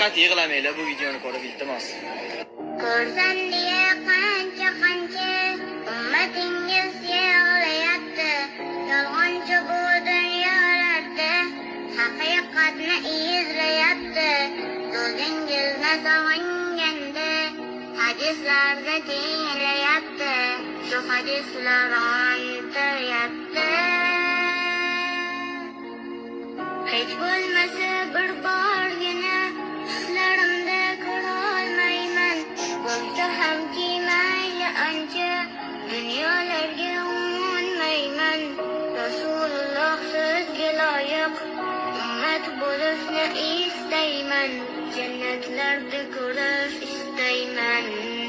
Faqat yig'lamanglar, bu videoni ko'rib, iltimos. Ko'rsan diye qancha ummatingiz yig'layapti. Yolg'onchi bu dunyolarda haqiqatni izlayapti. So'zingizni sog'inganda hadislarni tinglayapti. Shu hadislar ontiryapti. Hech bo'lmasa bir borgina tuslarimda ko'rolmayman. Bo'lsa hamki mayli ancha dunyolarga umonmayman. Rasululloh sizga loyiq ummat bo'lishni istayman. Jannatlarda ko'rish istayman.